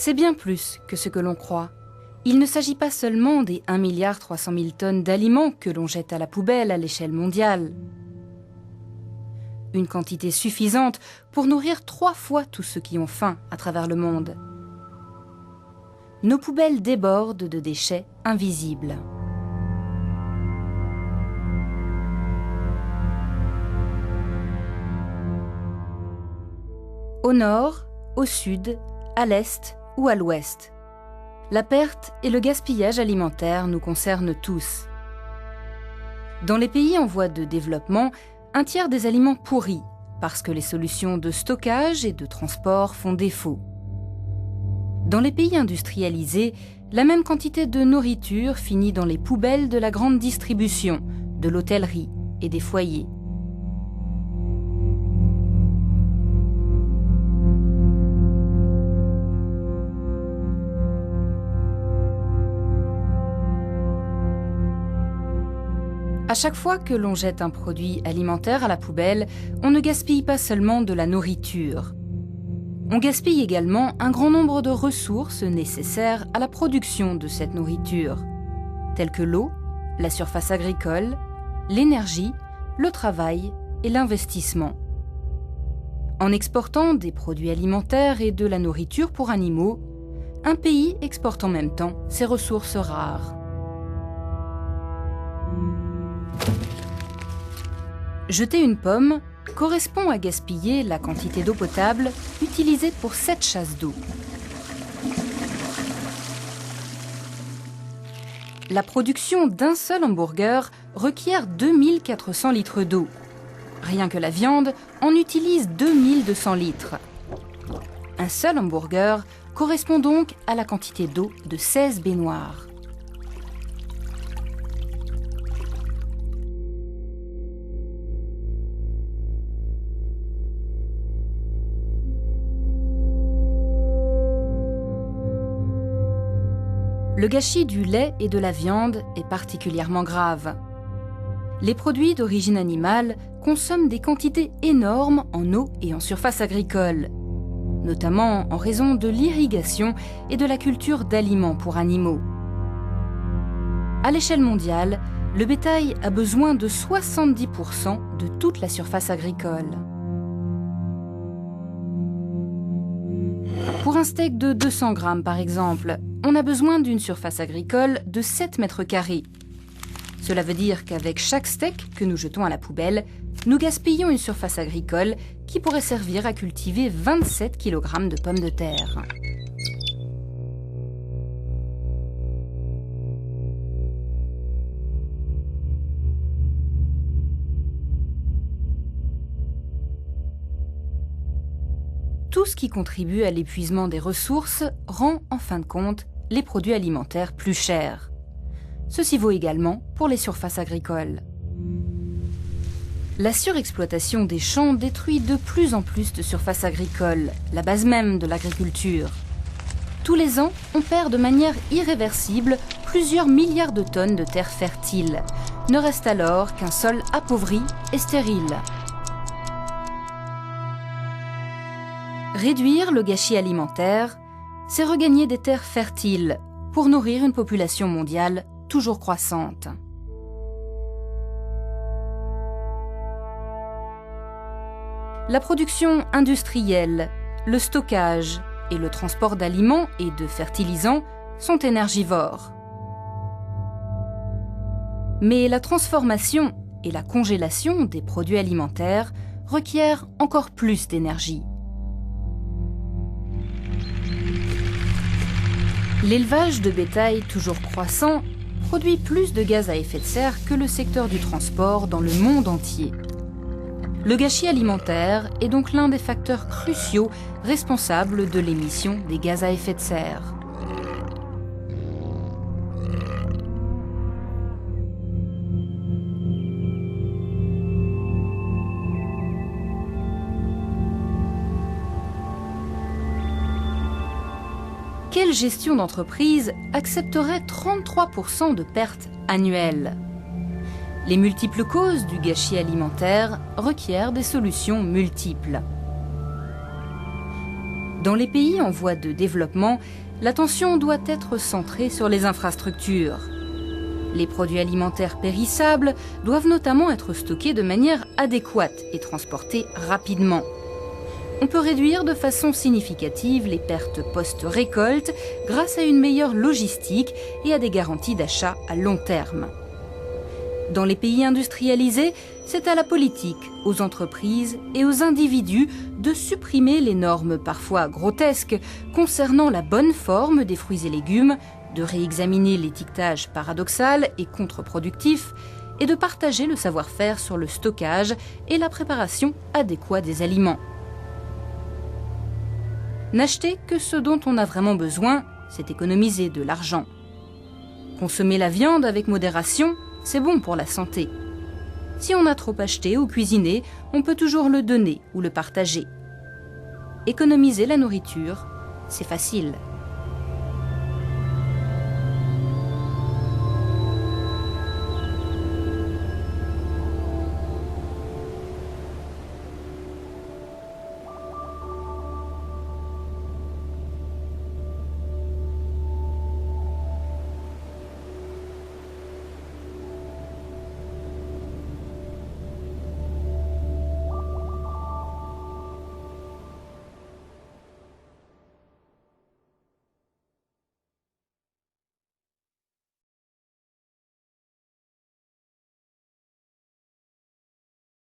C'est bien plus que ce que l'on croit. Il ne s'agit pas seulement des 1,3 milliard tonnes d'aliments que l'on jette à la poubelle à l'échelle mondiale. Une quantité suffisante pour nourrir 3 fois tous ceux qui ont faim à travers le monde. Nos poubelles débordent de déchets invisibles. Au nord, au sud, à l'est ou à l'ouest, la perte et le gaspillage alimentaire nous concernent tous. Dans les pays en voie de développement, 1/3 des aliments pourris parce que les solutions de stockage et de transport font défaut. Dans les pays industrialisés, la même quantité de nourriture finit dans les poubelles de la grande distribution, de l'hôtellerie et des foyers. À chaque fois que l'on jette un produit alimentaire à la poubelle, on ne gaspille pas seulement de la nourriture. On gaspille également un grand nombre de ressources nécessaires à la production de cette nourriture, telles que l'eau, la surface agricole, l'énergie, le travail et l'investissement. En exportant des produits alimentaires et de la nourriture pour animaux, un pays exporte en même temps ses ressources rares. Jeter une pomme correspond à gaspiller la quantité d'eau potable utilisée pour 7 chasses d'eau. La production d'un seul hamburger requiert 2400 litres d'eau. Rien que la viande en utilise 2200 litres. Un seul hamburger correspond donc à la quantité d'eau de 16 baignoires. Le gâchis du lait et de la viande est particulièrement grave. Les produits d'origine animale consomment des quantités énormes en eau et en surface agricole, notamment en raison de l'irrigation et de la culture d'aliments pour animaux. À l'échelle mondiale, le bétail a besoin de 70% de toute la surface agricole. Pour un steak de 200 grammes par exemple, on a besoin d'une surface agricole de 7 mètres carrés. Cela veut dire qu'avec chaque steak que nous jetons à la poubelle, nous gaspillons une surface agricole qui pourrait servir à cultiver 27 kg de pommes de terre. Tout ce qui contribue à l'épuisement des ressources rend, en fin de compte, les produits alimentaires plus chers. Ceci vaut également pour les surfaces agricoles. La surexploitation des champs détruit de plus en plus de surfaces agricoles, la base même de l'agriculture. Tous les ans, on perd de manière irréversible plusieurs milliards de tonnes de terres fertiles. Ne reste alors qu'un sol appauvri et stérile. Réduire le gâchis alimentaire, c'est regagner des terres fertiles pour nourrir une population mondiale toujours croissante. La production industrielle, le stockage et le transport d'aliments et de fertilisants sont énergivores. Mais la transformation et la congélation des produits alimentaires requièrent encore plus d'énergie. L'élevage de bétail toujours croissant produit plus de gaz à effet de serre que le secteur du transport dans le monde entier. Le gâchis alimentaire est donc l'un des facteurs cruciaux responsables de l'émission des gaz à effet de serre. Quelle gestion d'entreprise accepterait 33% de pertes annuelles? Les multiples causes du gâchis alimentaire requièrent des solutions multiples. Dans les pays en voie de développement, l'attention doit être centrée sur les infrastructures. Les produits alimentaires périssables doivent notamment être stockés de manière adéquate et transportés rapidement. On peut réduire de façon significative les pertes post-récolte grâce à une meilleure logistique et à des garanties d'achat à long terme. Dans les pays industrialisés, c'est à la politique, aux entreprises et aux individus de supprimer les normes parfois grotesques concernant la bonne forme des fruits et légumes, de réexaminer l'étiquetage paradoxal et contre-productif et de partager le savoir-faire sur le stockage et la préparation adéquate des aliments. N'acheter que ce dont on a vraiment besoin, c'est économiser de l'argent. Consommer la viande avec modération, c'est bon pour la santé. Si on a trop acheté ou cuisiné, on peut toujours le donner ou le partager. Économiser la nourriture, c'est facile.